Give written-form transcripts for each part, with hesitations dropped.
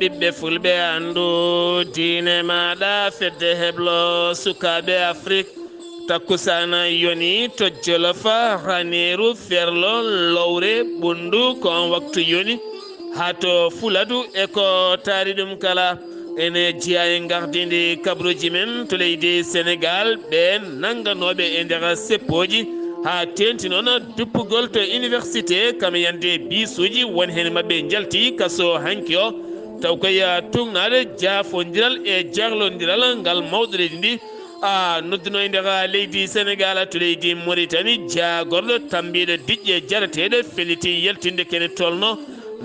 ɓiɓɓe fulɓe andu diine maɗa fedde heblo sukaɓe afrique takkusana yoni to jolofa raneru ferlo lowre ɓundu kon waktu yoni hato fuladu eko taari ɗum kala ene jiya e gardidi kabruji men to leydi sénégal ɓe nangganoɓe e nder seppoji ha tenti noon duppugol to université kam yande bisuji won hen mabɓe jalti kaso hanki o taw koye tugnade jaafodiral e jarlodiral ngal mawɗo leydi ndi nodduno e nder leydi sénégal to leydi mauritanie jagorɗo tambiɗo diƴƴe jarateɗe feliti yaltinde kene tolno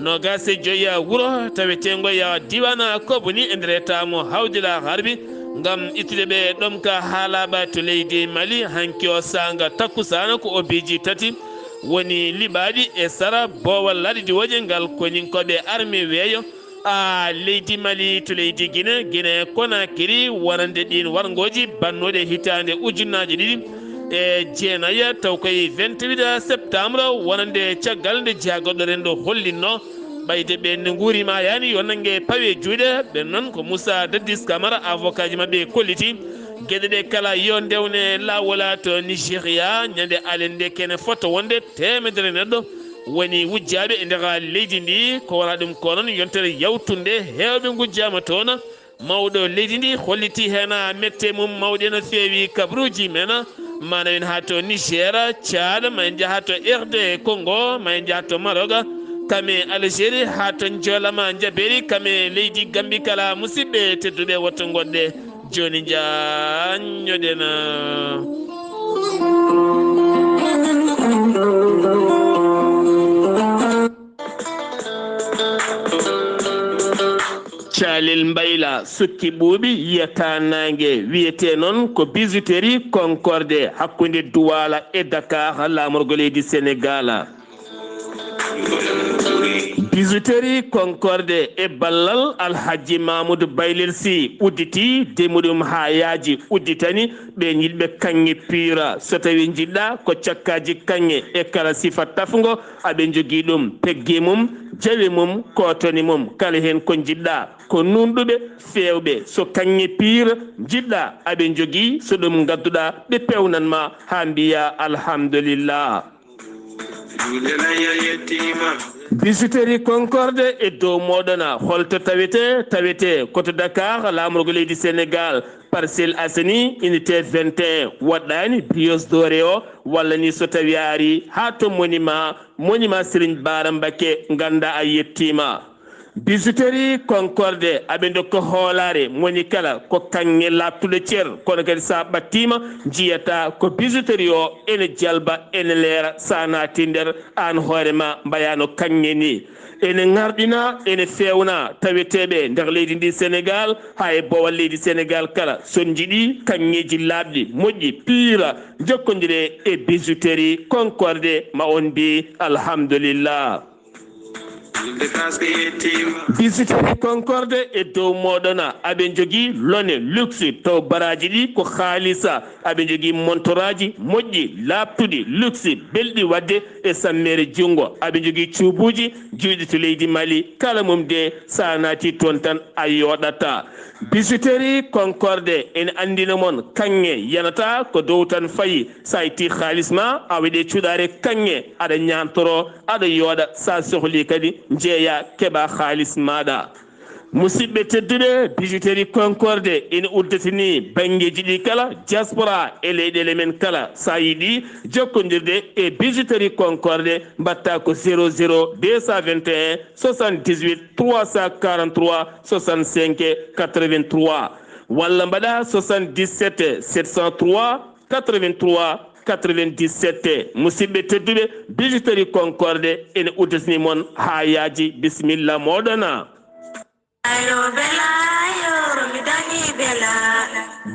nogas e joyi wuuro tawetego ya diwana koboni e nder état mo hawdila harbi ngam ittude ɓe ɗom ka haalaɓa to leydi mali hanki o sanga takkusana ko obiji tati woni liɓaɗi e sara bowal laɗiɗi woƴe ngal koninkoɓe armé weeyo leydi mali to leydi guine konakiri wonande ɗin wargoji bannoɗe hitande ujunnaji ɗiɗi e jeenaya taw koye 28 septembre wonande caggal nde jagoɗɗo rendo hollinno ɓayde ɓe nde guurima yani yo nangue pawe juuɗe ɓen noon ko moussa dadis camara avocat ji mabɓe kolliti gueɗe ɗe kala yo ndewne lawola to nigéria ñande alen nde kene fota wonde temedere neɗɗo woni wujjaɓe e nder leydi ndi ko wona ɗum ko noon yontere yawtunde hewɓe gujjama toon mawɗo leydi ndi holliti hen mette mum mawɗi no feewi kabruji men mana en ha to niger tchad ma en jaaha to rd congo ma en jaaha to maroc kame algérie ha to jolama jaɓeri kame leydi gambi kala musidɓe tedduɓe wotto goɗɗe joni jañoɗen Calil Mbayla sukki ɓuuɓi yiyata nangue wiyete noon ko bijouterie concorde hakkude Douala e Dakar lamorgo leydi Sénégal bijouterie concorde e ballal alhaji mamoudou baylel sy udditi demuɗum ha yaaji udditani ɓe yilɓe kanŋe pura so tawi jiɗɗa ko cakkaji kanŋe e kala sifa tafgo aɓe jogui ɗum pegge mum jawe mum kotoni mum kala hen ko jiɗɗa ko nunɗuɓe fewɓe so kanŋe pire jiɗɗa aɓe jogui so ɗum gadduɗa ɓe pewnanma ha mbiya alhamdulillah bijouterie concorde e dow moɗona holto tawete koto Dakar lamorgo leydi Sénégal Parcelles Assainies unité 21 waɗɗani bios doré o walla ni so tawi ari ha to monument Serigne Bara Mbacké ganda a yettima bijouterie concorde aɓe dokka hoolare moni kala ko kanŋe lattuɗo ceer kono kadi sa ɓattima jiyata ko bijouterie o ene jalba ene leera sa naati nder an hoorema mbayano kanŋe ni ene ŋarɗina ene fewna taweteɓe nder leydi ndi Sénégal ha e bowal leydi Sénégal kala son jiiɗi kanŋeji labɗi moƴƴi pira jokkodire e bijouterie concorde ma on mbi alhamdulillah bijouterie concorde e dow moɗona aɓe jogui lone luxe taw baraji ɗi ko haalisa aɓe jogui montoraji moƴƴi labtuɗi luxe belɗi wadde e sammere junggo aɓe jogui cuubuji juuɗe to leydi Mali kala mum de sa naati toon tan a yoɗata bijouterie concorde ene andina mon kanŋe yanata ko dow tan fayi sa itti haalisma a waɗe cuɗare kanŋe aɗa ñantoro aɗa yooɗa sa sohli kadi jeeya keɓa haalis maɗa musidɓe tedduɓe bijouterie concorde ene uddatini banggueji ɗi kala diaspora e leyɗele men kala sa yiiɗi jokkodirde e bijouterie concorde mbatta ko 00 221 78 343 65 83 walla mbaɗa 77 703 83 97 musidɓe tedduɓe bijouterie concorde ene uddatini mon ha yaaji bisimilla moɗona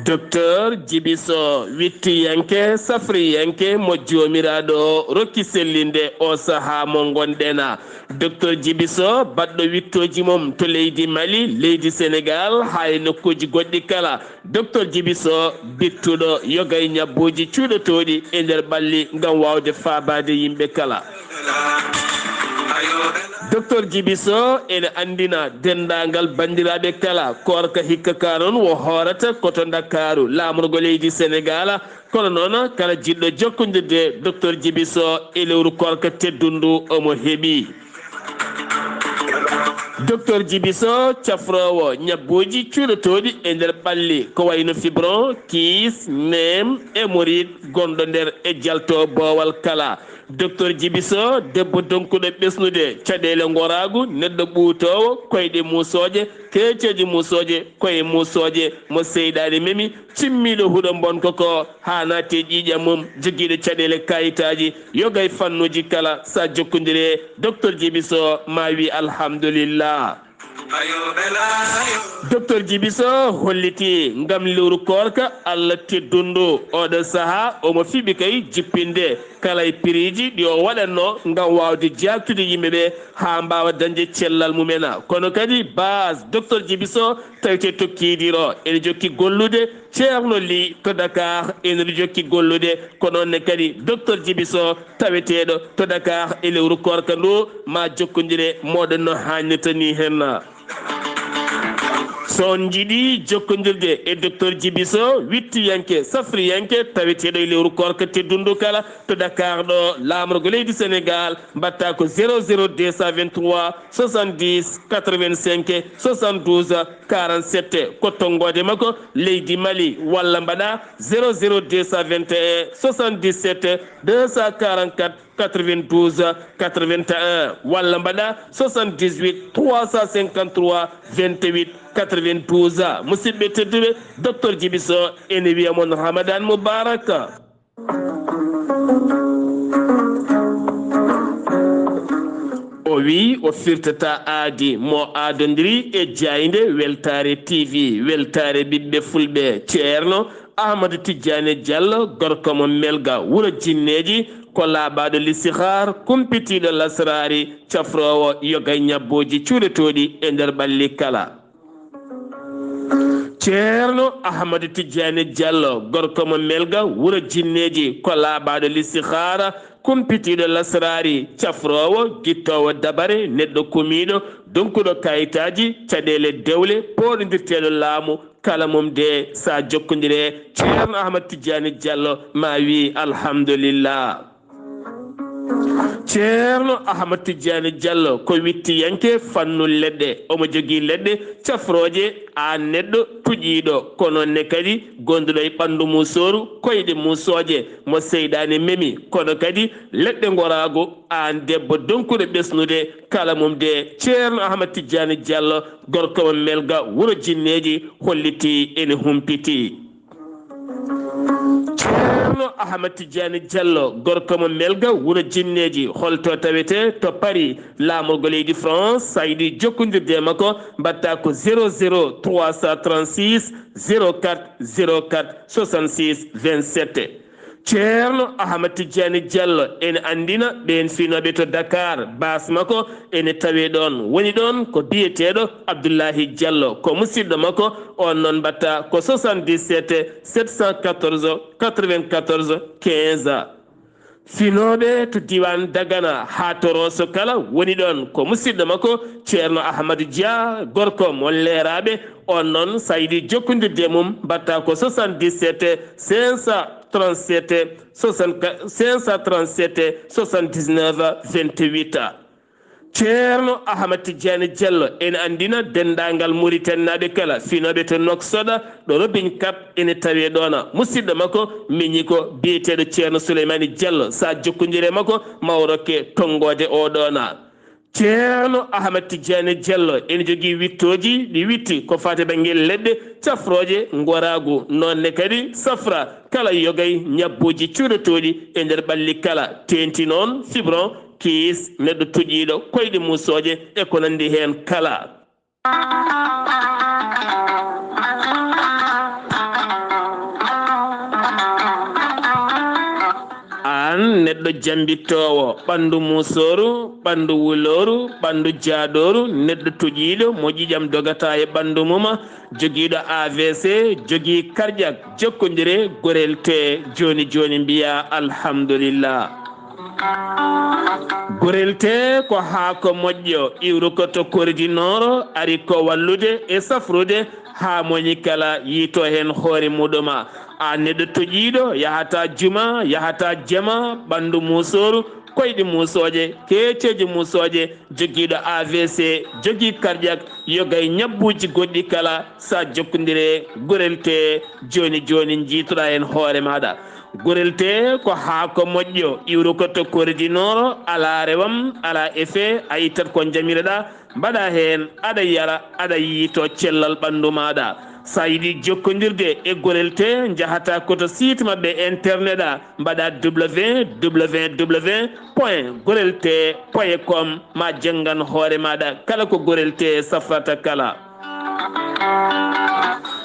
docteur Djibiso wittiyanke safriyanke mo jomiraɗo rokki sellinde o saaha mo gonɗena docteur Djibiso baɗɗo wittoji mum to leydi Mali leydi Sénégal ha e nokkuji goɗɗi kala docteur Djibiso bittuɗo yogay ñabbuji cuuɗotoɗi e nder ɓalli ngam wawde faabade yimɓe kala docteur Djibiso ene andina dendangal bandiraɓe kala korka hikka ka noon wo horata koto Dakaru lamrugo leydi Sénégal kono noon kala jiɗɗo jokkodirde docteur Djibiso e lewru korka teddundu omo heeɓi docteur Djibiso cafrowo ñabbuji cuuɗotoɗi e nder ɓalli ko wayno fibron kiis nem hémorroïde gonɗo nder e jalto boowal kala docteur Djibiso debbo donkuɗo ɓesnude caɗele goragu neɗɗo ɓuutowo koyɗe musoje keceji musoje koye musoje mo seyɗade memi cimmiɗo huuɗo bonko ko ha naate ƴiƴam mum joguiɗo caɗele kayitaji yogay fannuji kala sa jokkodire docteur Djibiso ma wi alhamdulillah docteur Djibiso holliti ngam lewru korka Allah teddundu oɗo saaha omo fiɓi kay jippinde kala e piriji ɗi o waɗanno ngam wawde jaktude yimɓeɓe ha mbawa dañde cellal mumena kono kadi base docteur Djibiso tawite tokkidiro ene jokki gollude ceerno li to Dakar ene jokki gollude ko noonne kadi docteur Djibiso taweteɗo to Dakar e lewru korka ndu ma jokkodire moɗon no hannirta ni hen so on jiiɗi jokkodirde e docteur Djibiso wittiyanke safriyanke taweteɗo e lewru korka teddundu kala to Dakar ɗo lamrugo leydi Sénégal mbatta ko 00223 70 85 72 47 ko tonggode makko leydi Mali walla mbaɗa 00221 77 244 92 81 walla mbaɗa 78 353 28 92 musidɓe tedduɓe docteur Djibiso ene wiya mon Ramadan Moubarak o wi o firtata aadi mo aadodiri e jayde weltare TV weltare ɓiɓɓe fulɓe ceerno Ahmadou Tidiane Diallo gorko mo melga wuuro jinneji ko laaɓaɗo listihar kumpitiɗo lasrari cafrowo yogay ñabboji cuuɗotoɗi e nder ɓalli kala ceerno Ahmadou Tidiane Diallo gorko mo melga wuuro jinneji ko laaɓaɗo listihara kumpitiɗo lasrari cafrowo guittowo dabare neɗɗo kumiɗo donkuɗo kayitaji caɗele dewle poɗodirteɗo laamu kala mum de sa jokkodire ceerno Ahmadou Tidiane Diallo ma wi alhamdulillah ceerno Ahmadou Tidiane Diallo ko wittiyanke fannu leɗɗe omo jogui leɗɗe cafroje a neɗɗo tuƴiɗo kono ne kadi gonduɗo e ɓandu musoru koyɗe musoje mo seyɗani memi kono kadi leɗɗe gorago an debbo donkuɗo ɓesnude kala mum de ceerno Ahmadou Tidiane Diallo gorko mo melga wuuro jinneji holliti ene humpiti ceerno Ahmadou Tidiane Diallo gorko mo melga wuuro jinneji holto tawete to Paris lamorgo leydi France sa yiɗi jokkodirde makko mbatta ko 00 336 04 04 66 27 ceerno Ahmadou Tidiane Diallo ene andina ɓen finoɓe to Dakar bas makko ene tawe ɗon woni ɗon ko biyeteɗo Abdullaahi Diallo ko musidɗo makko on noon mbatta ko 77 714 94 15 finoɓe to diwan Dagana ha to Rosso kala woni ɗon ko musidɗo makko ceerno Ahmadou Dia gorko mon leeraɓe on noon sa yiɗi jokkodirde mum mbatta ko 77 537 79 28 ceerno Ahmadou Tidiane Diallo ene andina dendagal Mauritanie kala finoɓe to Noksoɗa ɗo Robin Cap ene tawe ɗona musidɗo makko miñi ko biyeteɗo ceerno Souleymani Diallo sa jokkodire makko mawrokke tonggode o ɗona ceerno Ahmadou Tidiane Diallo ene jogui wittoji ɗi witti ko fate bangel leɗɗe cafroje goragu nonne kadi safra kala yogay ñabbuji cuuɗotoɗi e nder ɓalli kala tenti noon fibron kiis neɗɗo tuƴiɗo koyɗe musoje e ko nandi hen kala an neɗɗo jambittowo ɓandu musoru ɓandu wuloru ɓandu jaadoru neɗɗo tuƴiɗo mo ƴiƴam dogata e ɓandu muma joguiɗo AVC jogui cardiaque jokkodire gorel te joni joni mbiya alhamdulillah gurelte ko haako moƴƴo iwru ko to koridinoro ari ko wallude e safrude ha moñi kala yiito hen hoore muɗuma a neɗɗo toƴiɗo yahata juma yahata jama ɓandu musoru koyɗi musoje keeceji musoje joguiɗo AVC jogui cardiaque yogay ñabbuji goɗɗi kala sa jokkodire gurelte joni joni jiitoɗa hen hoore maɗa gurelte ko haako moƴƴo iwru ko to koridinoro ala rewam ala effet a yittat ko jamireɗa mbaɗa hen aɗa yara aɗa yiito cellal ɓandu maɗa sa yiɗi jokkodirde e gurelte jahata koto site mabɓe internet a mbaɗa www.gurelte.com ma janggan hoore maɗa kala ko gurelte safrata kala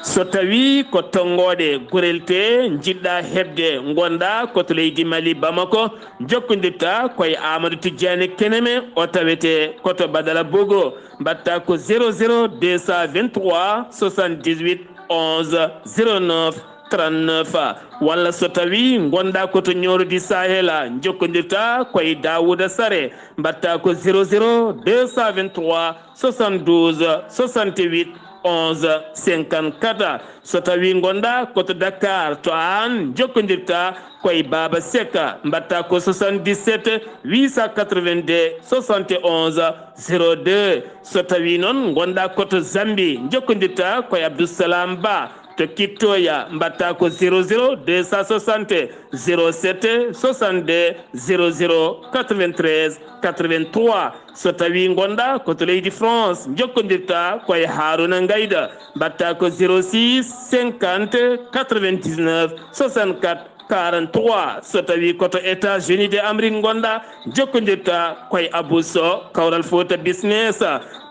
so tawi ko tonggode gurelte jiɗɗa hebde gonda koto leydi Mali Bamako jokkodirta koye Amadou Tidiane Keneme o tawete koto Badala Bogo mbatta ko 00 223 78 11 09 39 walla so tawi gonda koto ñorudi Sahela jokkodirta koye Daouda Sare mbatta ko 00 223 72 68 11 54 so tawi gonda koto Dakar to an jokkodirta koye Baba Seka mbatta ko 77 882 71 02 so tawi noon gonda koto Zambi jokkodirta koye Abdoussalam Ba to Kittoya mbatta ko 00 260 07 62 00 93 83 so tawi gonda koto leydi France jokkodirta koye Haruna Ngayda mbatta ko 06 50 99 64 43 so tawi koto États-Unis d'Amérique gonda jokkodirta koye Abousso Kawral Fouta Business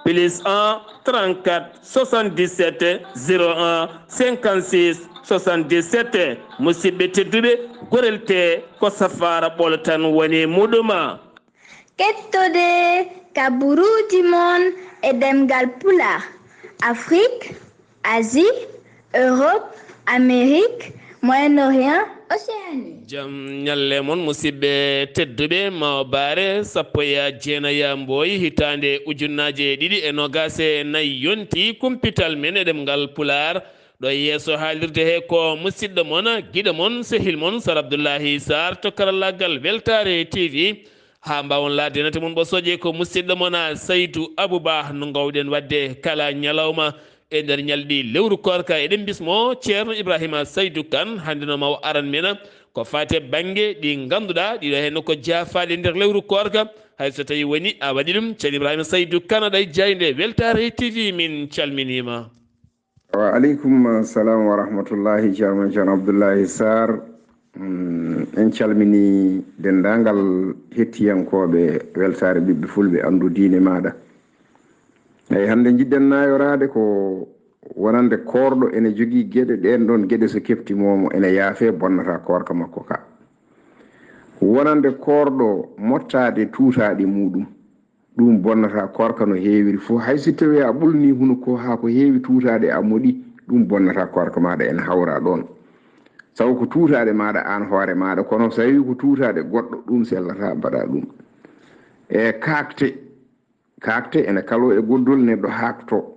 plus 1 34 77 01 56 77 musidɓe tedduɓe gurelte ko safara ɓolo tan woni muɗuma kettode kaburuji mon e ɗemngal pulaar Afrique Asie Europe Amérique Moyen-Orient Océanie jam ñalle moon musidɓe tedduɓe mawbaare sappo e jeenaya mbooy hitande ujunnaje ɗiɗi e nogase nayyi yonti kumpital men e ɗemngal pulaar ɗo yeeso haalirde he ko musidɗo moon guiɗo moon sehil moon Sar Abdullaahi Saar to karallagal Weltare TV ha mbawon laade nate moon ɓosoje ko musidɗo moon Saydou Abouba no gawɗen wadde kala ñalawma e nder ñalɗi lewru korka eɗen bismo ceerno Ibrahima Saydou Kane hande no maw aran men ko fate banggue ɗi ganduɗa ɗiɗo hen ko jaafaɗe nder lewru korka hayso tawi woni a waɗi ɗum ceerno Ibrahima Saydou Kane aɗa jayde Weltare TV min calminima. wa aleykum salam wa rahmatullahi ceerno Abdullaahi Saar en calmini dendagal hettiyankoɓe Weltare ɓiɓɓe fulɓe andu diine maɗa eyyi hande jiɗɗen nayorade ko wonande korɗo ene jogui gueɗe ɗen ɗon gueɗe so keftimomo ene yaafe bonnata korka makko ka wonande korɗo mottade tuutaɗe muɗum ɗum bonnata korka no heewiri fo hayso tawi a ɓulni huno ko ha ko heewi tuutaɗe a moɗi ɗum bonnata korka maɗa ene hawra ɗon sabu ko tuutaɗe maɗa an hoore maɗa kono so tawi ko tuutaɗe goɗɗo ɗum sellata mbaɗa ɗum e kakte ene kalo e goddol neɗɗo hakto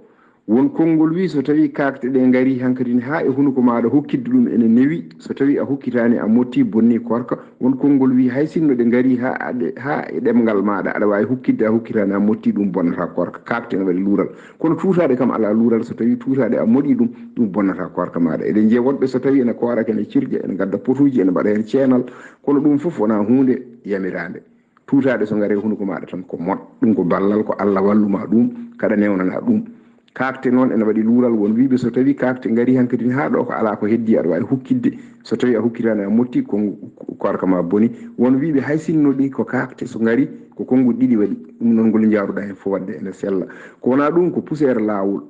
won konngol wi so tawi kakte ɗe ngari hankkadi ha e hunuko maɗa hokkidde ɗum ene newi so tawi a hokkitani a motti bonni korka won konngol wi hay sinno ɗe ngari ha e ɗemngal maɗa aɗa wawi hokkidde a hokkitani a motti ɗum bonnata korka kakte ne waɗi luural kono tuutaɗe kam ala luural so tawi tuutaɗe a moɗi ɗum bonnata korka maɗa eɗen jiiya woɗɓe so tawi ene koraka ene cirƴa ene gadda potuji ene mbaɗa hen ceenal kono ɗum foof wona hunde yamirande tuutaɗe so ngari hunuko maɗa tan ko moɗ ɗum ko ballal ko Allah walluma ɗum kada newnana ɗum kakte noon ene waɗi luural won wiɓe so tawi kakte ngari hankkadi ha ɗo ko ala ko heddi aɗa wawi hukkidde so tawi a hukkitani a motti korka ma boni won wiɓe hay sinno ɗi ko kakte so ngari ko konngol ɗiɗi waɗi ɗum noon ngol jaaruɗa hen fo wadde ene sella ko wona ɗum ko poussiére lawol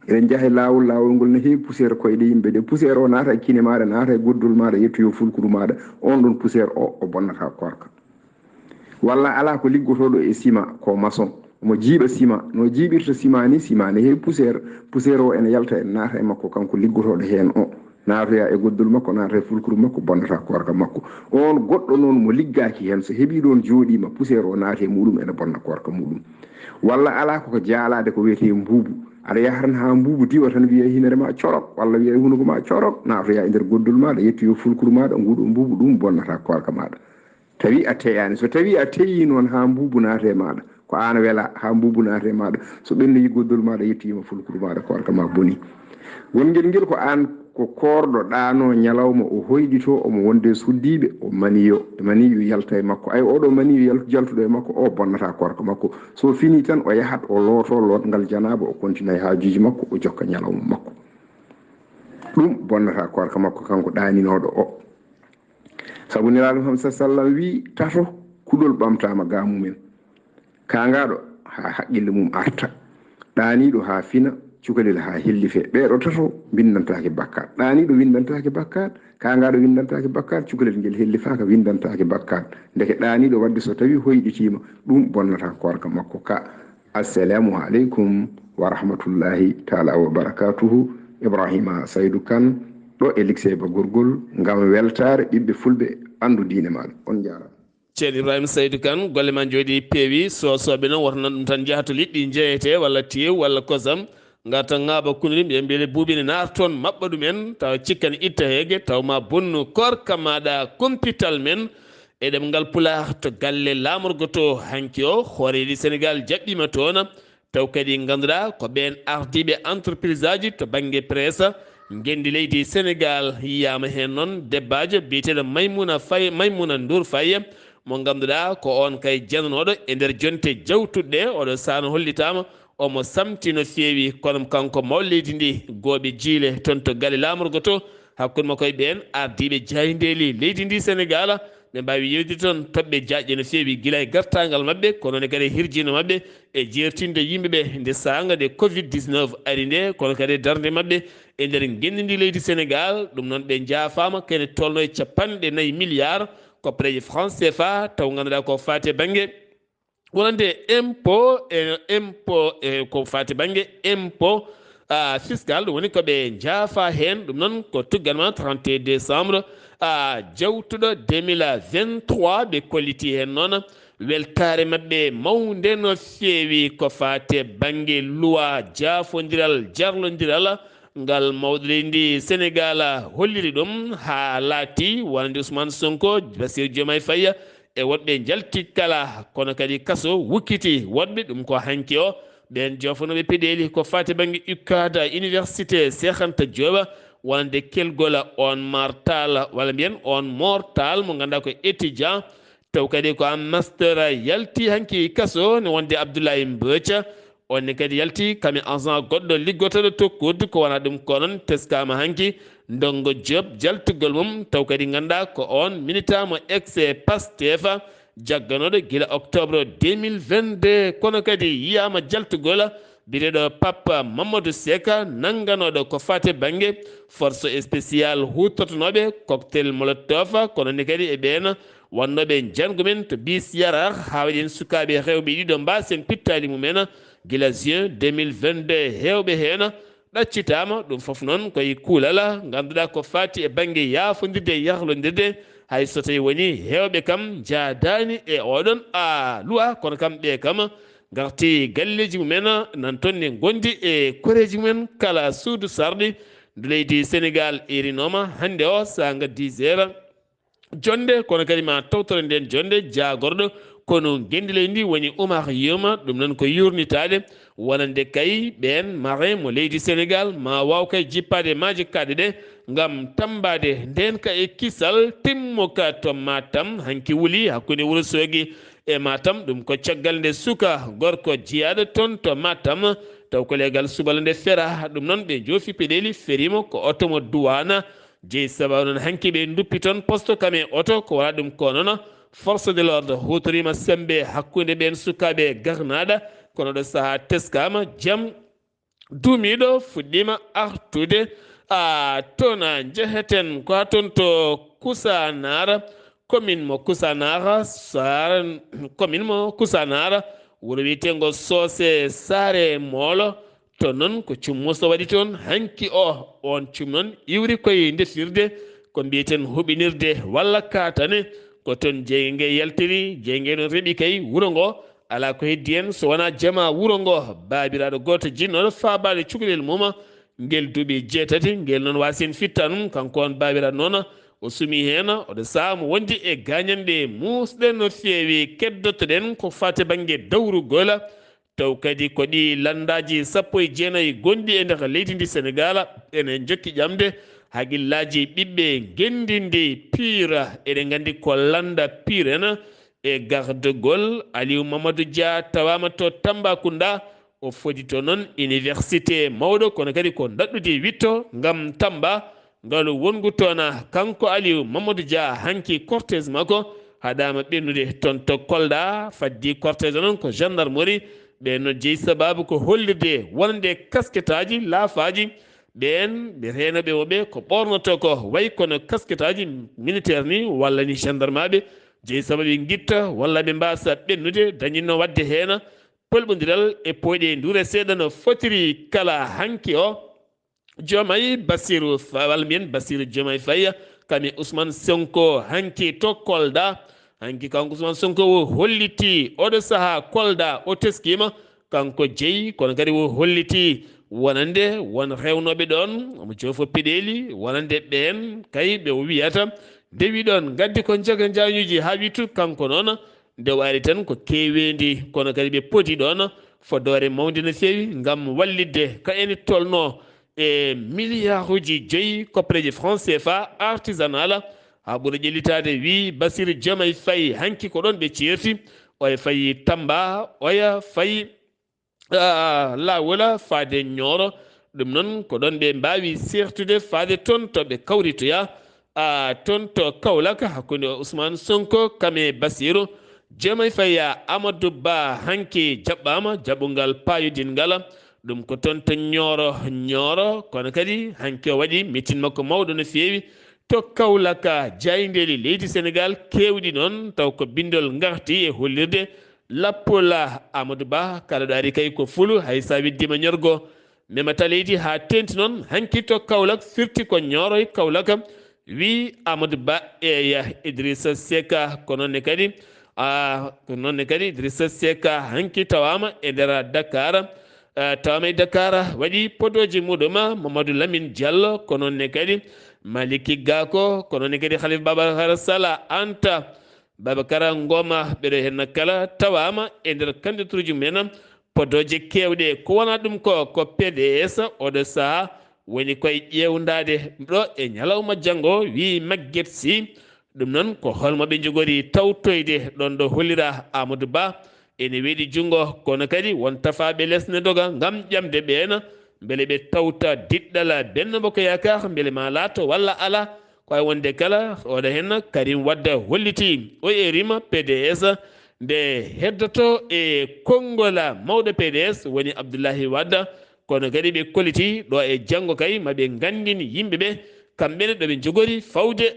eɗen jaaha lawol ngol ne heewi poussiére koyɗe yimɓe ɗe poussiére o naata e kine maɗa naata e goddol maɗa yettoyo fulkuru maɗa on ɗon poussiére o bonnata korka walla ala ko liggotoɗo e ciment ko maçon mo jiiɓa ciment no jiiɓirta ciment ni ne heewi poussiére o ene yalta ene naata e makko kanko liggotoɗo hen o naatoya e goddol makko naata e fulkuru makko bonnata korka makko on goɗɗo noon mo liggaki hen so heeɓi ɗon jooɗima poussiére o naate muɗum ene bonna korka muɗum walla ala koko jaalade ko wiyete mbuubu aɗa yahan ha mbuubu diwa tan wiya hinere ma corok walla wiya hunuko ma corok naatoya e nder goddol maɗa yettoyo fulkuru maɗa nguɗo mbuubu ɗum bonnata korka maɗa tawi a teyani so tawi a teyi noon ha mbuubu naate maɗa ko an wela ha mbuubu naate maɗa so ɓendoyi goddol maɗa yettoyima fulkuru maɗa korka ma boni wongel ngel ko an ko korɗo ɗano ñalawma o hoyɗito omo wonde suddiɓe o maniyo yalta e makko ay oɗo maniyo jaltuɗo e makko o bonnata korka makko so fini tan o yahat o looto lotgal janaba o continue haajuji makko o jokka ñalawma makko ɗum bonnata korka makko kanko ɗaninoɗo o saabu nelaɗo ham sa sallam wi tato kuɗol ɓamtama ga mumen kangaɗo ha haqqille mum arta ɗaniɗo ha fina cukalel ha hellife ɓeɗo tato windantake bakkat ɗaniɗo windantake bakkat kangaɗo windantake bakkat cukalel ngel hellifaka windantake bakkat ndeke ɗaniɗo wadde so tawi hoyɗitima ɗum bonnata korka makko ka assalamu aleykum wa rahmatullahi taala wa barakatuhu Ibrahima Saydou Kane ɗo e lycée ba gorgol ngam weltare ɓiɓɓe fulɓe andu diine maɗa on jarama ceerno Ibrahima Saydou Kane golle ma jooɗi peewi sosoɓe noon woto nan ɗum tan jaaha to liɗɗi jeeyete walla tew walla kosam garta ŋaaba kunuɗi mbiye mbiyele buubine naata toon maɓɓa ɗumen tawa cikkani itta heege taw ma bonnu korka maɗa kumpital men e ɗemngal pulaar to galle lamorgo to hanki o hooreji Sénégal jaɓɓima toon taw kadi ganduɗa ko ɓen ardiɓe entreprise aji to banggue presse gendi leydi Sénégal yiyama hen noon debbajo biyeteɗo Maymuna Ndour Faye mo ganduɗa ko on kay jananoɗo e nder jonte jawtuɗɗe oɗo sano hollitama omo samti no feewi kono kanko maw leydi ndi gooɓe jiile toon to galle lamorgo to hakkude makko e ɓen ardiɓe jayideli leydi ndi Sénégal ɓe mbawi yewdi toon toɓɓe jaƴƴe no feewi guila e gartagal mabɓe kono ne kadi hirjino mabɓe e jertinde yimɓeɓe nde sanga nde covid 19 ari nde kono kadi darde mabɓe e nder gendidi leydi Sénégal ɗum noon ɓe jaafama kene tolno e 4 milliards koppareje France CFA taw ganduɗa ko fate banggue wonande impôt ko fati banggue impôt fiscal ɗum woni koɓe jaafa hen ɗum noon ko tugganma 31 décembre jawtuɗo 2023 ɓe kolliti hen noon weltare mabɓe mawde no feewi ko fate banggue loi jaafodiral jarlodiral ngal mawɗo leydi Sénégal holliri ɗum ha laati wonande Ousmane Sonko Bassirou Diomaye Faye e woɗɓe jalti kala kono kadi kaso wukkiti woɗɓe ɗum ko hanki o ɓen jofanoɓe peɗeli ko fati banggue ukkada université Cheikh Anta Diop wonande kelgol on martal walla mbiyen on mortal mo ganduɗa ko étudiant taw kadi ko an master yalti hanki kaso ne wonde Abdullaahi Saar onne kadi yalti kami agent goɗɗo liggotoɗo tokkude ko wona ɗum ko noon teskama hanki Ndongo Diop jaltugol mum taw kadi ganduɗa ko on minitamo ex Pastef jagganoɗo guila octobre 2022 kono kadi yiyama jaltugol bireɗo Papa Mamadou Seka nangganoɗo ko fate banggue force spécial hutotonoɓe cocktail molotov kono ne kadi e ɓen wannoɓe jangumen to bis yarar ha waɗi en sukaɓe rewɓe ɗiɗo mbasen pittali mumen guila juin 2022 hewɓe hen ɗaccitama ɗum foof noon koye kuulala ganduɗa ko fati e banggue yafodirde e yahlodirde hay so tawi woni hewɓe kam jadani e oɗon loi kono kam ɓe kam garti galleji mumen nan toon ne gondi e koreji mumen kala suudu sarɗi nde leydi Sénégal irinoma hande o sanga 10 heures jonde kono kadi ma tawtore nden jonde jagorɗo kono gendi leydi woni Oumar Yuma ɗum noon ko yurnitade wonande kay ɓen marin mo leydi Sénégal ma waw kay jippade maji kaɗe ɗe gam tambade nden ka e kisal timmoka to Matam hanki wuuli hakkude Wourossogui e Matam ɗum ko caggal nde suka gorko jiyaɗo toon to Matam taw ko legal subala nde fera ɗum noon ɓe joofi peɗeli ferimo ko oto mo duwana jeeyi sababu noon hanki ɓe duppi toon poste kame oto ko wona ɗum ko noon force de l'ordre hutorima sembe hakkude ɓen sukaɓe garnaɗa kono ɗo saaha teskama jaam duumiɗo fuɗɗima artude tona jeheten ko ha toon to Koussanar commune mo Koussanar commune mo Koussanar wuuro wiyetengo Socé Saare Molo to non ko cummoso waɗi toon hanki on cum noon iwri koye ndesirde ko mbiyeten huɓinirde walla katane ko toon jeyge nge yaltiri jeyge no reeɓi kay wuro ngo ala ko heddi hen so wona jama wuro ngo babiraɗo goto jinnoɗo fabade cukalel mum ngel duuɓi 6 ngel noon wasen fitta ɗum kanko on babiraɗo noon o sumi hen oɗo saama wondi e gañanɗe musɗen no feewi keddotoɗen ko fate banggue dawrugol taw kadi ko ɗi landaji 19 gonɗi e nder leydi ndi Sénégal ene jokki ƴamde haqillaji ɓiɓɓe gendindi pire eɗen gandi ko landa pire en e gardegol Aliou Mamadou Dia tawama to Tambacounda o foti to noon université mawɗo kono kadi ko daɗɗude witto ngam Tamba ngal wongu toon kanko Aliou Mamadou Dia hanki cortège makko haɗama ɓennude toon to Kolda faddi cortège noon ko gendarmerie ɓe no jeeyi sababu ko hollirde wonde casquette aji laafaji ɓen ɓe renoɓe woɓe ko ɓornoto ko way kono casquette aji militaire ni walla ni gendarme ɓe jeeyi sababu ɓe guitta walla ɓe mbasa ɓennude dañinno wadde hen polɓodiral e poyɗe ndure seeɗa no fotiri kala hanki Diomaye Bassirou walla mbiyen Bassirou Diomaye Faye kami Ousmane Sonko hanki to Kolda hanki kanko Ousmane Sonko o holliti oɗo saaha Kolda o teskima kanko jeeyi kono kadi o holliti wonande won rewnoɓe ɗon omo jofo peɗeli wonande ɓen kay ɓe wiyata ndewi ɗon gaddi ko jaga jañuji ha wittu kanko noon nde wari tan ko kewendi kono kadi ɓe poti ɗon fodore mawde no fewi ngam wallidde ka ene tolno e milliard uji 5 koppreje franc CFA artisanal ha ɓuura ƴellitade wi Bassirou Diomaye Faye hanki ko ɗon ɓe certi oya fayi Tamba oya fayi lawola faade Nioro ɗum noon ko ɗon ɓe mbawi sertude faade toon to ɓe kawritoya toon to Kaolack hakkude Ousmane Sonko kame Bassirou Diomaye Faye Amadou Ba hanki jaɓɓama jaɓɓungal payodingal ɗum ko toon to Nioro kono kadi hanki o waɗi meeting makko mawɗo no fewi to Kaolack jayndeli leydi Sénégal kewɗi noon taw ko bindol garti e hollirde lappola Amadou Ba kala ɗo ari kay ko fulu hay sa weddima ñorgo memata leydi ha tenti noon hanki to Kaolack firti ko Nioro e Kaolack wi Amadou Ba eya Idrissa Seck ko nonne kadi Idrissa Seck hanki tawama e nder Dakar tawama e Dakar waɗi podoji muɗum Mamadou Lamine Diallo ko nonne kadi Maliki Gako ko nonne kadi Khalifa Babacar Sala Anta Babacar Ngoma ɓeɗo hen kala tawama e nder candidature ji men podoje kewɗe ko wona ɗum ko PDS oɗo saaha woni koye ƴewdade ɗo e ñalawma janggo wi Maguette Sy ɗum noon ko holmo ɓe jogori tawtoyde ɗon ɗo hollira Amadou Ba ene weeɗi junggo kono kadi won tafaɓe lesne doga ngam ƴamde ɓen beele ɓe tawta diɗɗala Benno Bokk Yakaar beele ma laato walla ala koye wonde kala oɗo hen Karim Wade holliti o erima PDS nde heddoto e konngol mawɗo PDS woni Abdullaahi Wade kono kadi ɓe kolliti ɗo e janggo kay maɓe gandin yimɓeɓe kamɓene ɗoɓe jogori fawde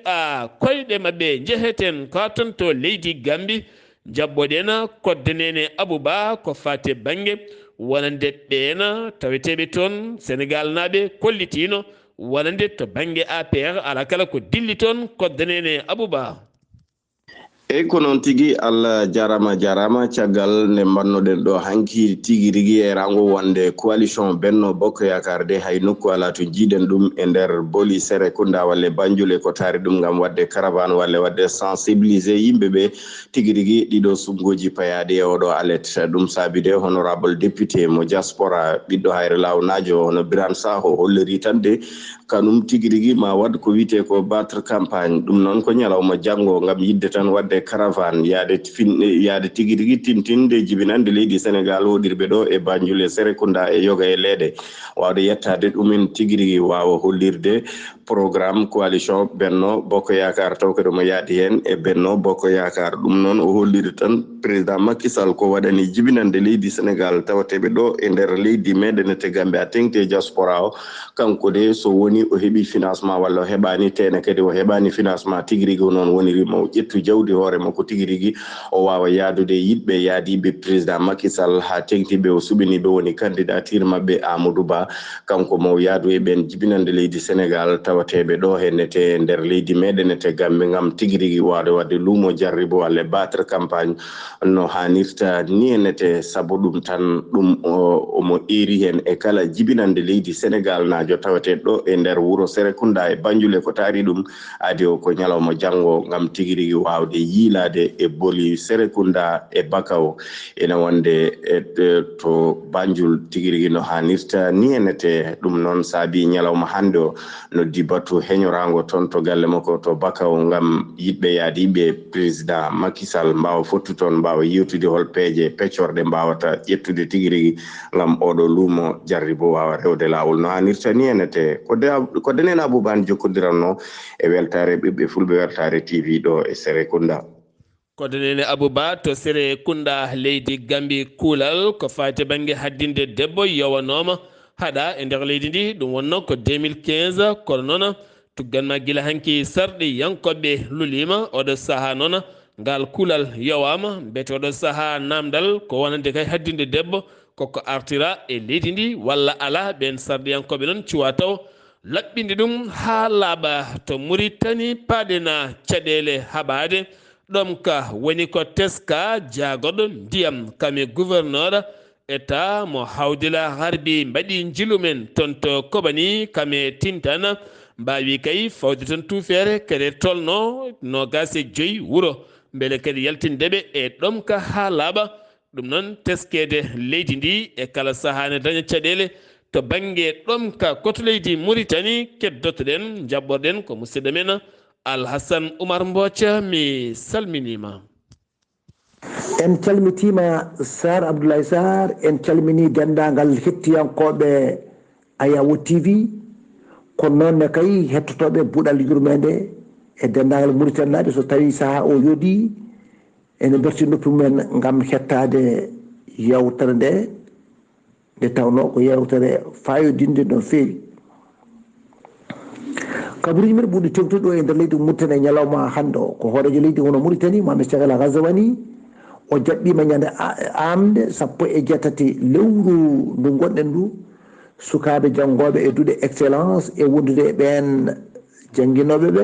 koyɗe mabɓe jeheten ka ton to leydi Gambie jabboɗen koddanene Abouba ko fate banggue wonande ɓeena taweteɓe toon Sénégal naɓe kollitino wonande to banggue APR ala kala ko dilli toon koddanene Abouba. Eyyi ko noon tigui Allah jarama caggal nde mbannoɗen ɗo hanki tigui rigui e rango wonde coalition Benno Bokk Yakaar de hay nokku ala to jiiɗen ɗum e nder Boli Serekunda walla Banjul ko taari ɗum gam wadde caravane walla wadde sensibiliser yimɓeɓe tigui rigui ɗiɗo sumgoji payade e oɗo alet ɗum saabide honorable député mo diaspora ɓiɗɗo hayre lawnajo hono Birane Sakho holliri tan de kanum tigui rigui ma wad ko wite ko battre campagne ɗum noon ko ñalawma janggo gam yidde tan wadde caravane yaade tigui rigui tintinde jibinande leydi Sénégal woɗirɓe ɗo e Banjul e Serekunda e yoga e leeɗe wawde yettade ɗumen tigui rigui wawa hollirde programme coalition Benno Bokk Yakaar taw kadi mo yaadi hen e Benno Bokk Yakaar ɗum noon o holliri tan président Macky Sall ko waɗani jibinande leydi Sénégal tawateɓe ɗo e nder leydi meɗen te Gambia tengte diaspora o kanko de so woni o heɓi financement walla o heɓani tene kadi o heɓani financement tigui rigui noon woniri mo ƴettu jawdi hoore makko tigui rigui o wawa yaadude yiɗɓe yaadiɓe président Macky Sall ha tengtiɓe o suɓiniɓe woni candidature mabɓe Amadou Ba kanko mo yaadu e ɓen jibinande leydi Sénégal tawateɓe ɗo hennete nder leydi meɗen te Gambie gam tigui rigui wawde wadde luumo jarribo walla battre campagne no hanirta ni hennete saabu ɗum tan ɗum omo eri hen e kala jibinande leydi Sénégal najo tawateɗo ɗo e nder wuuro Serekunda e Banjul ko taari ɗum adi o ko ñalawma janggo gam tigui rigui wawde yiilade e boli Serekunda e Bakaw ene wonde to Banjul tigui rigui no hanirta ni hennete ɗum noon saabi ñalawma hande o no dibatu heñorango toon to galle makko to Bakaw gam yiɗɓe yaadiɓe président Macky Sall mbawa fottu toon mbawa yewtude hol peeje peccorɗe mbawata ƴettude tigui rigui gam oɗo luumo jarribo wawa rewde lawol no hanirta ni hennete ko denen Aboubane jokkodiranno e weltare ɓiɓɓe fulɓe weltare TV ɗo e Serekunda kodanene Abouba to Serekunda leydi Gambie kuulal ko fati banggue haddinde debbo yowanoma haɗa e nder leydi ndi ɗum wonno ko 2015 kono noon tugganma guila hanki sarɗi yankoɓe lulima oɗo saaha noon ngal kuulal yowama beete oɗo saaha namdal ko wonande kay haddinde debbo koko artira e leydi ndi walla ala ɓen sarɗiyankoɓe noon cuwa taw laɓɓinde ɗum ha laaɓa to Mauritanie paɗena caɗele haɓade ɗum ka woni ko teska jaagoɗo ndiyam kame gouverneur état mo hawdila harbi mbaɗi jilumen toon to Kobani kame Tintana mbawi kay fawde toon tufere kadi tolno no gase joyi wuuro beele kadi yaltindeɓe e ɗum ka ha laaɓa ɗum noon teskede leydi ndi e kala sahane daña caɗele to banggue ɗum ka koto leydi Mauritanie keddotoɗen jabɓorɗen ko musidɗo men Alhassan Oumar Mbotia mi salminima. En calmitima Sar Abdullaahi Saar en calmini dendagal hettiyankoɓe Ayawu TV kono noonne kay hettotoɓe buuɗal yurmede e dendagal Mauritanie naɓe so tawi saaha o yoodi ene berti noppi mumen gam hettade yewtere nde tawno ko yewtere fayodinde no feewi kabaruji men ɓuuri tengtude ɗo e nder leydi Mauritanie ñalawma hande o ko hoorejo leydi hono Mauritanie Mohamed Cagala Ghazawani o jaɓɓima ñande amde 18 lewru ndu gonɗen ndu sukaɓe janggoɓe e duuɗe excellence e wondude e ɓen jangguinoɓe ɓe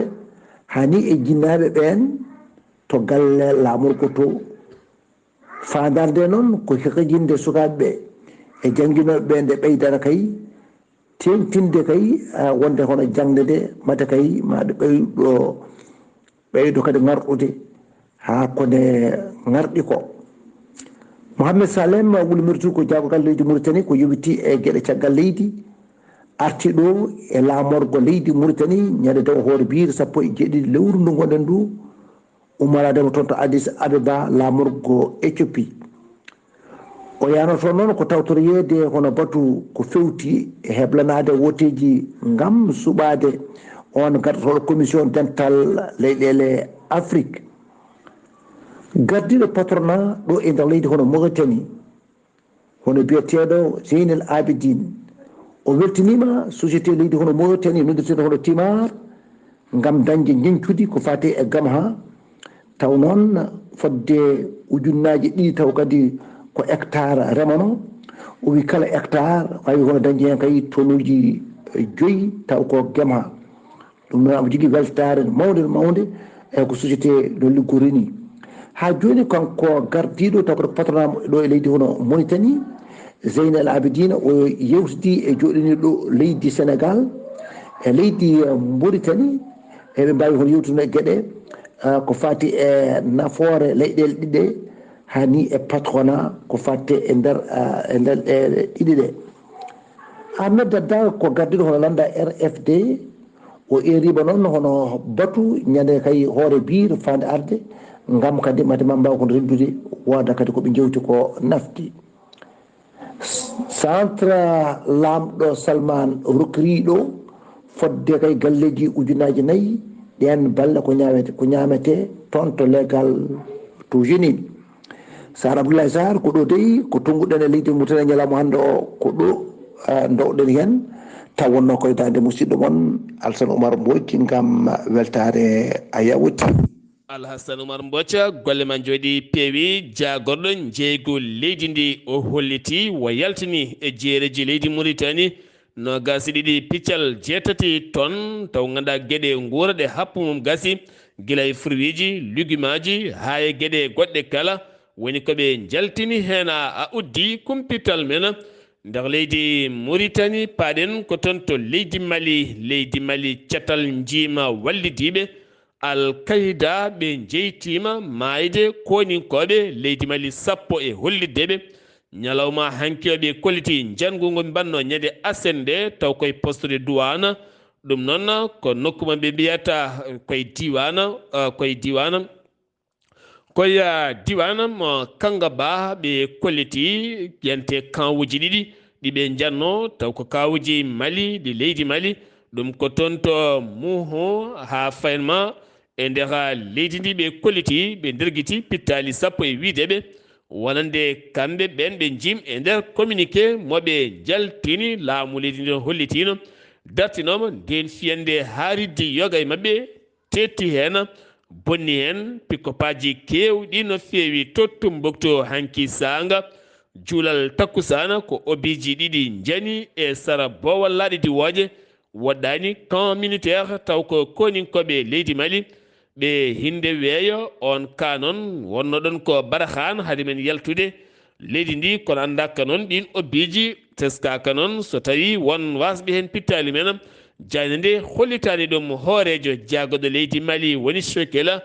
hani e jinnaɓe ɓen to galle lamorgo to fadarde noon ko hekajinde sukaɓeɓe e jangguinoɓe ɓe nde ɓeydata kay tengtinde kay wonde hono jangde de mate kay maɗe ɓeydo kadi garɗude ha kone garɗi ko Mohamed Salem wulmirtu ko jagogal leydi Mauritanie ko yowiti e gueɗe caggal leydi arti ɗo e lamorgo leydi Mauritanie ñande taw hoore biir 17 lewru ndu gonɗen ndu ummaradema toon to Addis Abeba lamorgo Éthiopie o yanoto noon ko tawtoriyede hono batu ko fewti e heblanade woteji gam suɓade on gardotoɗo commission dental leyɗele Afrique gardiɗo patronat ɗo e nder leydi hono Mauritanie hono biyeteɗo Zeynel Abidine o weltinima société leydi hono Mauritanie noddirteɗo hono Timar gam dañde ñeñcude ko fati e gam ha taw noon fodde ujunnaji ɗiɗi taw kadi ko hectare remano o wi kala hectare wawi hono dañde hen kay tonnuji 5 taw ko gema ɗum noon omo jogui weltare mawde e ko société ɗo liggori ni ha joni kanko gardiɗo taw koɗo patronat ɗo e leydi hono Mauritanie Zeynel Abidine o yewtidi e joɗiniɗo leydi Sénégal e leydi Mauritanie eɓe mbawi hono yewtude e gueɗe ko fati e nafoore leyɗele ɗiɗe hani e patronat ko fatte e nder ɗiɗi ɗe Ahmed Dadda ko gardiɗo hono landa RFD o eriba noon hono batu ñande kay hoore biir fande arde gam kadi matema mbawa kono rendude woda kadi koɓe jewti ko nafti centre lamɗo Salman rokriɗo fodde kay galleji ujunaji 4 ɗen balle ko ñamete toon to légal to jeniɓe Saar Abdullaahi Saar ko ɗo dey ko tonguɗen e leydi Mauritanie ñalawma hannde o ko ɗo dowɗen hen taw wonno koye dande musidɗo mon Alsan Oumar Mbodj ngam weltare a yawti. Alhassan Oumar Mbocca golle ma jooɗi peewi jagorɗo jeygu leydi ndi o holliti o yaltini e jeereji leydi Mauritanie no gasi ɗiɗi piccal jeetati ton taw ganduɗa gueɗe guura ɗe happu mum gasi guila e fruit ji légume aji ha e gueɗe goɗɗe kala woni koɓe jaltini hen a uddi kumpital men nder leydi Mauritanie paɗen ko toon to leydi Mali catal jiima wallidiɓe Al-Qaida ɓe jeytima mayde koninkoɓe leydi Mali sappo e holliddeɓe ñalawma hankeɓe kolliti jangugo banno ñande asende taw koye poste de douane ɗum noon ko nokkuma ɓe mbiyata koye diwana mo Kangaba ɓe kolliti yante kawuji ɗiɗi ɗiɓe janno taw ko kawuji Mali ɗi leydi Mali ɗum ko toon to Muho ha faynma e nder leydi ndi ɓe kolliti ɓe nderguiti pittali sappo e wiideɓe wonande kamɓe ɓen ɓe jim e nder communiqué moɓe jaltini laamu leydi ndi hollitino dartinoma nden fiyande haaridde yoga e mabɓe tetti hen bonni hen pikkopaji kewɗi no feewi to Tombouctou hanki sanga juulal takkusana ko obiji ɗiɗi jani e sara bowallaɗe diwoje woɗɗani camp militaire taw ko koninkoɓe leydi Mali ɓe hinde weeyo on ka noon wonno ɗon ko barahan haade men yaltude leydi ndi kono andaka noon ɗin obiji teskaka noon so tawi won wasɓe hen pittali men jani nde hollitani ɗum hoorejo jagoɗo leydi Mali woni Chokela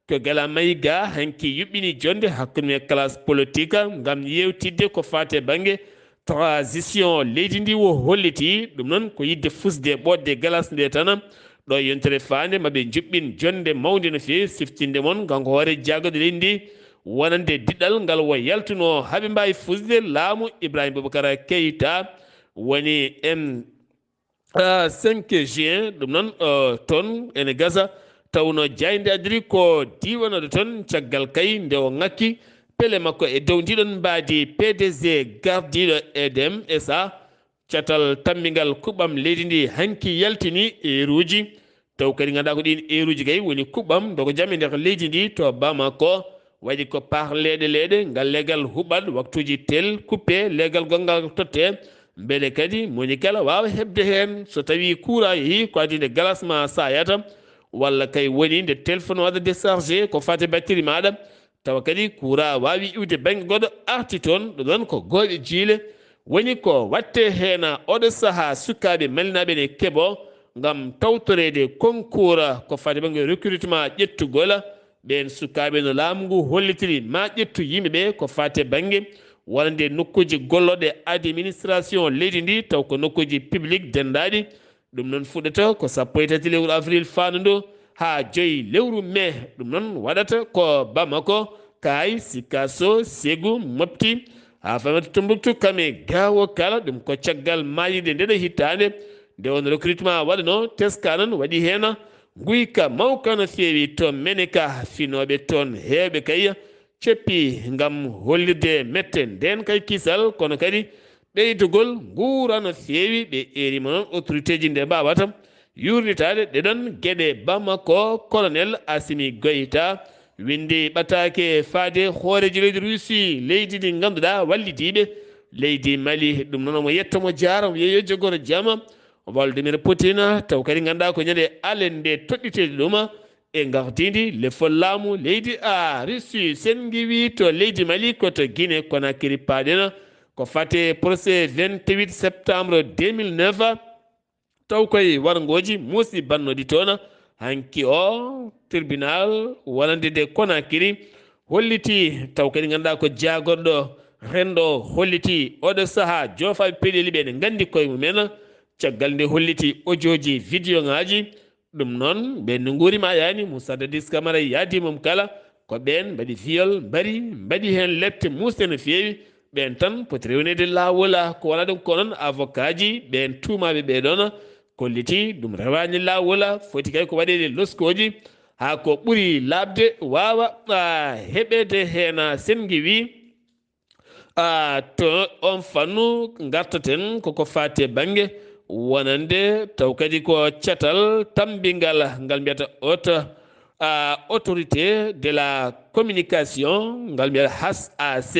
ko gala mayiga hanki yuɓɓini jonde hakkude e classe politique ngam yewtidde ko fate banggue transition leydi ndi wo holliti ɗum noon ko yidde fusde ɓodde galas nde tan ɗo yontere fande maɓe juɓɓin jonde mawde no fewi siftinde moon kanko hoore jagoɗo leydi ndi wonande diɗɗal ngal wo yaltuno haaɓe mbawi fusde laamu Ibrahima Boubacara Keïta woni m 5 juin ɗum noon toon ene gasa tawno jayde adiri ko diwanoɗo toon caggal kay nde o ngakki pele makko e dow ndiɗon mbaadi PDG gardiɗo EDM SA catal tammingal kuɓɓam leydi ndi hanki yaltini eruji taw kadi ganduɗa ko ɗin eruji kay woni kuɓɓam dogo jam e nder leydi ndi to Bamako waɗi ko leɗe ngal legal huɓat waktuji tel coupé legal gongal totte beele kadi moni kala wawa hebde hen so tawi courant yeehi ko adide galas ma sayata walla kay woni nde téléphone waɗa déchargé ko fate batterie maɗa tawa kadi courant wawi iwde banggue goɗɗo arti toon ɗum ɗon ko gooƴe jiile woni ko watte hen oɗo saaha sukaɓe malinaɓe ne keeɓo gam tawtorede concours ko fate banggue recrutement ƴettugol ɓen sukaɓe no laamu ngu hollitiri ma ƴettu yimɓeɓe ko fate banggue wonande nokkuji golloɗe administration leydi ndi taw ko nokkuji public dendaɗi ɗum noon fuɗɗata ko 13 lewru avril fandu ha 5 lewru mai ɗum noon waɗata ko Bamako Kay Sikasso Ségou Mopti ha famata Tombouctou kame gawo kala ɗum ko caggal mayide ndeɗo hittande nde on recrutement waɗano teska noon waɗi hen guyka mawka no fewi to meneka finoɓe toon hewɓe kay ceppi gam hollirde mette nden kay kisal kono kadi ɓeydugol guura no fewi ɓe erima noon autorité ji nde mbawata yurnitade ɗeɗon gueɗe Bamako colonel Assimi Goïta windi ɓatake faade hooreji leydi Russie leydi ndi ganduɗa wallidiɓe leydi Mali ɗum noon omo yettamo jaramo yeeyo jogoro jaama Vladimir Poutine taw kadi ganduɗa ko ñande alende toɗɗiteɗe ɗum e gardidi lefol laamu leydi Russie sen giwi to leydi Mali koto Guinée Conakry paɗena ko fate procès 28 septembre 2009 taw koye wargoji muusi bannoɗi toon hanki o tribunal wonande de Conakry holliti taw kadi ganduɗa ko jagorɗo rendo holliti oɗo saaha jofaɓe peɗeli ɓe ne gandi koye mumen caggal nde holliti audioji vidéo ngaji ɗum noon ɓen no guurima yani Moussa Dadis Camara yaadimum kala ko ɓen mbaɗi viol mbaɗi hen lette musde no fewi ɓen tan poti rewnede lawol ko wona ɗum ko noon avocat ji ɓen tuumaɓe ɓeɗon kolliti ɗum rewani lawol foti kay ko waɗede loskoji ha ko ɓuuri labde wawa heɓede hen sen giwi to on fannu gartaten koko fate bange wonande taw kadi ko catal tambingal ngal mbiyata autorité de la communication ngal mbiyata HAC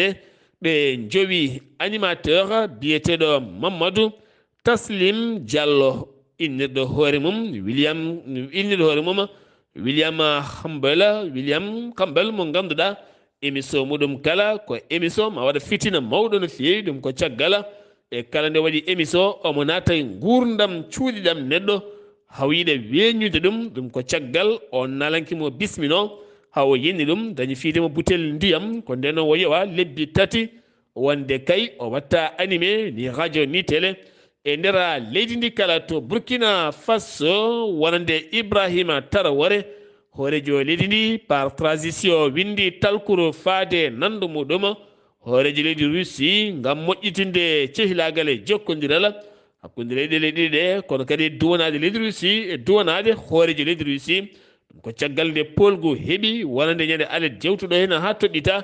ɓe jowi animateur biyeteɗo Mamadou Taslim Diallo innirɗo hoore mum William Campbell mo ganduɗa émission muɗum kala ko émission ma waɗa fitina mawɗo no feewi ɗum ko caggal e kala nde waɗi émission omo naata e gurdam cuuɗiɗam neɗɗo haw yiɗe weññude ɗum ko caggal o nalankimo bismino hawo yenni ɗum dañi fiidemo butel ndiyam ko nden o yewa lebbi 3 wonde kay o watta animé ni radio ni télé e ndera leydi ndi kala to Burkina Faso wonande Ibrahima Traoré hoorejo leydi ndi par transition windi talkuro faade nandu muɗum hoorejo leydi Russie ngam moƴƴitinde cehilagal e jokkodiral hakkude leyɗele ɗiɗi ɗe kono kadi duwanade leydi Russie e duwanade hoorejo leydi Russie ɗum ko caggal nde polgu heeɓi wonande ñande alet jewtuɗo hen ha toɗɗita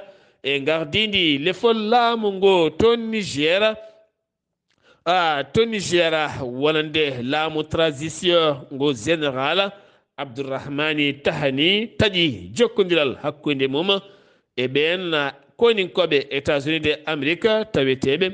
e gardidi lefol laamu ngo to Niger wonande laamu transition ngo général Abdourahmani Tahani taƴi jokkodiral hakkude mum e ɓen koninkoɓe États-Unis de Amérique taweteɓe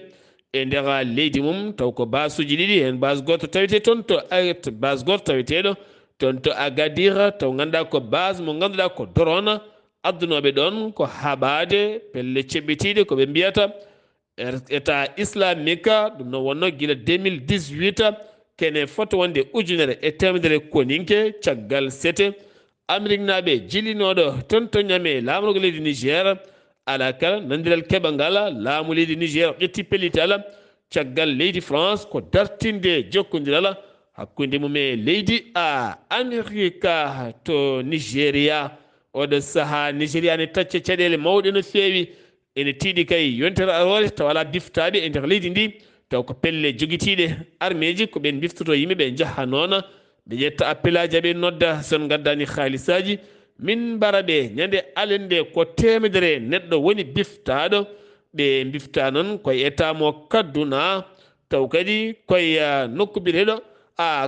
e nder leydi mum taw ko basuji ɗiɗi hen base goto tawete toon to ayt base goto taweteɗo toon to Agadir taw ganduɗa ko base mo ganduɗa ko drone addunoɓe ɗon ko haɓade pelle ceɓɓitiɗe koɓe mbiyata état islamique ɗum noon wonno guila 2018 kene foto wonde ujunere e temedere koninke caggal sete Amérique naɓe jilinoɗo toon to ñame laamugo leydi Niger ala kala nandiral keɓal laamu leydi Niger ƴetti pellital caggal leydi France ko dartinde jokkodiral hakkude mum e leydi Amérique to Nigéria oɗo saaha Nigéria ne tacca caɗele mawɗe no feewi ene tiiɗi kay yontere arore taw ala biftaɓe e nder leydi ndi taw ko pelle joguitiɗe armeji ko ɓen biftoto yimɓeɓe jaaha noon ɓe ƴetta appel aji aɓe nodda son gaddani haalisaji min mbaraɓe ñande alende ko temedere neɗɗo woni biftaɗo ɓe bifta noon koye état mo Kaduna taw kadi koye nokku bireɗo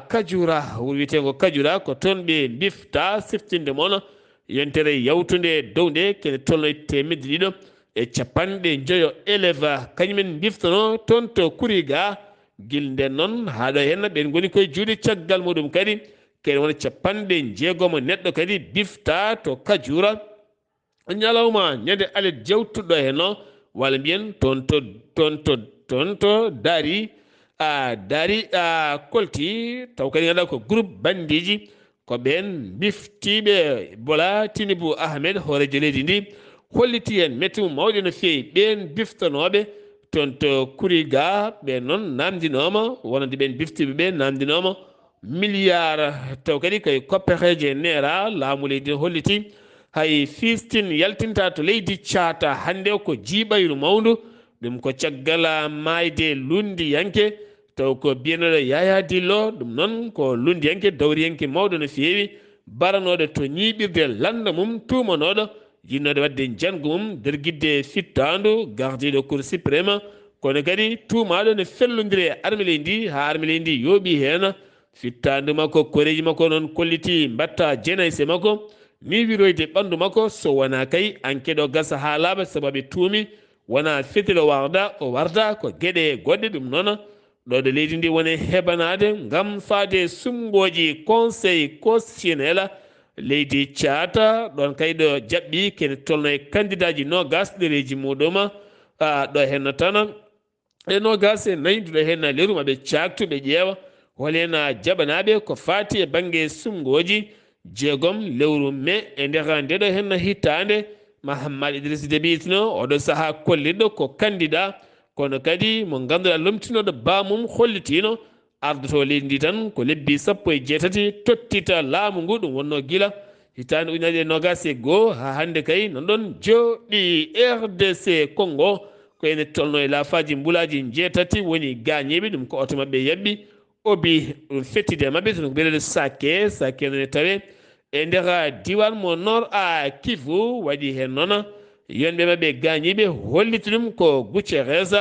Kajura wuro wiyetego Kajura ko toon ɓe bifta siftinde moon yontere yawtude dow nde kene tolno e temedde ɗiɗi e capanɗe joyo élève kañumen biftono toon to Kuriga guil nden noon haɗo hen ɓen goni koye juuɗe caggal muɗum kadi kene wona capanɗe jeegomo neɗɗo kadi bifta to Kajura ñalawma ñande alet jewtuɗo hen o walla mbiyen toon to Dari kolti taw kadi ganduɗa ko groupe bandiji ko ɓen biftiɓe Bola Tinubu Ahmed hoorejo leydi ndi holliti hen metti mum mawɗe no feewi ɓen biftanoɓe toon to Kuriga ɓen noon namdinoma wonande ɓen biftiɓe ɓe namdinoma milliard taw kadi koye koppeteje nera laamu leydi holliti hay fistin yaltinta to leydi Caata hande ko jiiɓayru mawdu ɗum ko caggal mayde lundiyanke taw ko biyanoɗo Yaya Dillo ɗum noon ko lundiyanke dawriyanke mawɗo no feewi baranoɗo to ñiɓirde landa mum tumanoɗo yinnoɗe wadde jangu mum nder guidde fittandu gardiɗo cour suprême kono kadi tumaɗo ne fellodiri arme leydi ha arme leydi yooɓi hen fittandu makko koreji makko noon kolliti mbatta jenayse makko ni wiroyde ɓandu makko so wona kay enquête o gasa ha laaɓa sababu tuumi wona fetire o warda ko gueɗe goɗɗe ɗum noon ɗoɗo leydi ndi woni heɓanade ngam faade sumgoji conseil constitutionnel leydi Caata ɗon kay ɗo jaɓɓi kene tolno e candidat ji nogas ɗereji muɗum ɗo henno tan e nogas e nayyi ɗo hen leru maɓe caktuɓe ƴeewa holen jaɓanaɓe ko fati e banggue sumgoji jeegom lewru mai e nder ndeɗo hen hittande Mahammad Idriss Déby tino oɗo saaha kollidɗo ko candidat kono kadi mo ganduɗa lomtinoɗo bamum hollitino ardoto leydi ndi tan ko lebbi 18 tottita laamu ngu ɗum wonno guila hitande ujunere e nogas e goho ha hande kay non ɗon jooɗi RDC Congo ko ene tolno e laafaji mbulaji 6 woni gañeɓe ɗum ko oto mabɓe yabɓi obi ɗum fettide mabɓe tono ko ɓeɗeɗo sake none tawe e nder diwan mo nord a Kivu waɗi hen noon yonɓe maɓe gañiɓe holliti ɗum ko Guterres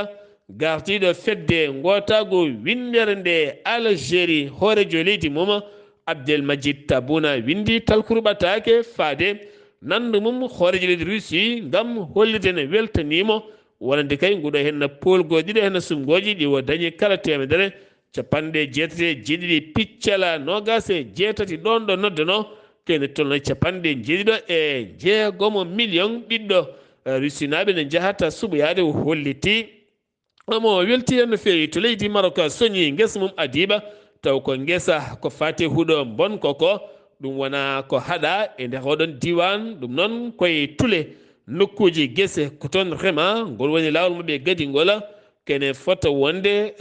gartiɗo fedde gotago windere nde Algérie hoorejo leydi mum Abdelmajid Tabboune windi talkurɓatake faade nandu mum hoorejo leydi Russie ngam hollide ne weltanimo wonande kay nguɗo henna polgoji ɗiɗo henna sumgoji ɗi o dañi kala temedere capanɗe jeetati jeeɗiɗi piccala nogas e jeetati ɗon ɗo noddano kene tolno capanɗe jeeɗiɗo e jeegomo million ɓiɗɗo Russie naɓe ne jahata suɓoyade holliti omo welti hen no fewi to leydi Maroc soñi guesa mum adiɓa taw ko guesa ko fati huuɗo bonko ko ɗum wona ko haɗa e nder oɗon diwan ɗum noon koye tule nokkuji guese ko toon rema ngol woni lawol maɓe gadi ngola kene fota wonde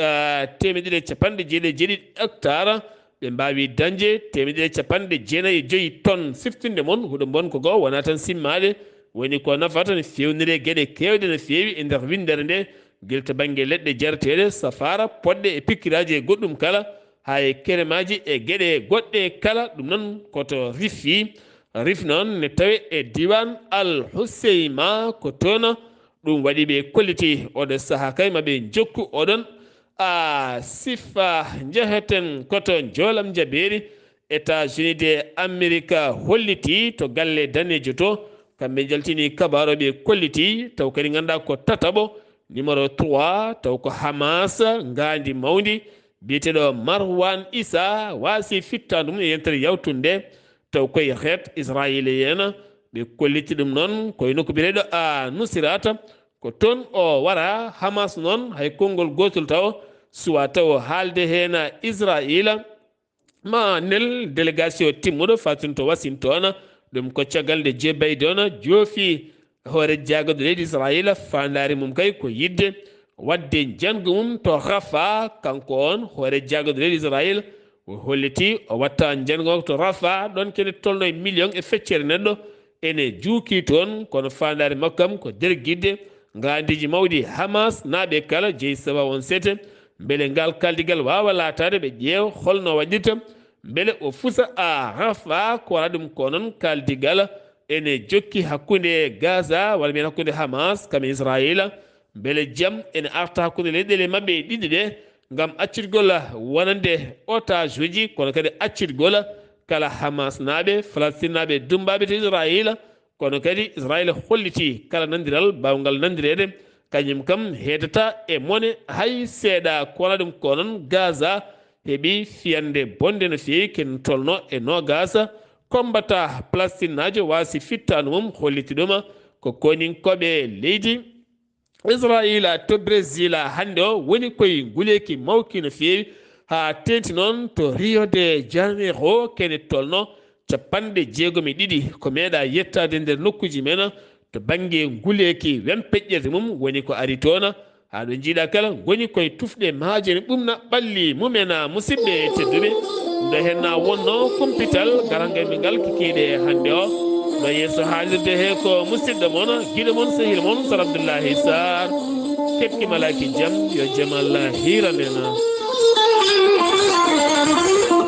temeɗɗiɗi capanɗe jeeɗiɗi hectare ɓe mbawi dañde temeɗɗiɗi capanɗe jeenayyi e joyyi tonne siftinde moon huuɗo bonko go wona tan simmade woni ko nafata ne fewnire gueɗe kewɗe no fewi e nder windere nde guel to banggue leɗɗe jareteɗe safara poɗɗe e pikkiraji e goɗɗum kala ha e keremaji e gueɗe goɗɗe kala ɗum noon koto rif noon ne tawe e diwan Al Housseima ko toon ɗum waɗi ɓe kolliti oɗo saaha kay maɓe jokku oɗon sifa jeheten koto jolam jaberi États-Unis de Amérique holliti to galle danejo to kamɓe jaltini kabaroɓe kolliti taw kadi ganduɗa ko tataɓo numéro 3 taw ko Hamas ngandi mawdi biyeteɗo Marwan Issa wasi fittadu mum e yentere yawtunde taw koye ret israélien ɓe kolliti ɗum noon koye nokku biyeteɗo Nusirata ko toon o wara Hamas noon hay konngol gotol taw suwa taw haalde hen Israël ma nel délégation timmuɗo fatin to Washington ɗum ko caggal nde Joe Biden joofi hoore jagado leydi Israël fandari mum kay ko yidde wadde jango mum to Rafa kanko on hoore jagado leydi Israël o holliti o watta jango to Rafa ɗon kene tolno e million e feccere neɗɗo ene juuki toon kono fandari makkam ko nder guidde ngandiji mawɗi Hamas naɓe kala jeeyi sawa on sete beele ngal kaldigal wawa latade ɓe ƴeew holno waɗirta beele o fusa Rafa ko waɗa ɗum ko noon kaldigal ene jokki hakkude Gaza walla mbiyen hakkude Hamas kam Israël beele jaam ene arta hakkude leyɗele mabɓe ɗiɗi ɗe ngam accirgol wonande otage uji kono kadi accirgol kala Hamas naɓe Palestine naɓe dumbaɓe to Israël kono kadi Israël holliti kala nandiral bawgal nandirede kañum kam heedata e mone hay seeɗa ko waɗa ɗum ko noon Gaza heeɓi fiyande bonde no fewi ken tolno e nogas kombata Palestine najo wasi fittanu mum holliti ɗuma ko koninkoɓe leydi Israël to Brésil hande o woni koye nguleki mawki no fewi ha tenti noon to Rio de Janeiro kene tolno capanɗe jeegom e ɗiɗi ko meeɗa yettade nder nokkuji men to banggue nguleki wen peƴƴerde mum woni ko ari toon haɗo jiiɗa kala goni koye tufɗe maaje ne ɓumna ɓalli mumena musidɓe tedduɓe ɗo henna wonno Kumpital garangal ngal kikiɗe hande o ɗo yesso haalirde he ko musidɗo moon guiɗo moon sehil moon Sar Abdullaahi Saar keɓki malaki jaam yo jaam Allah hiranena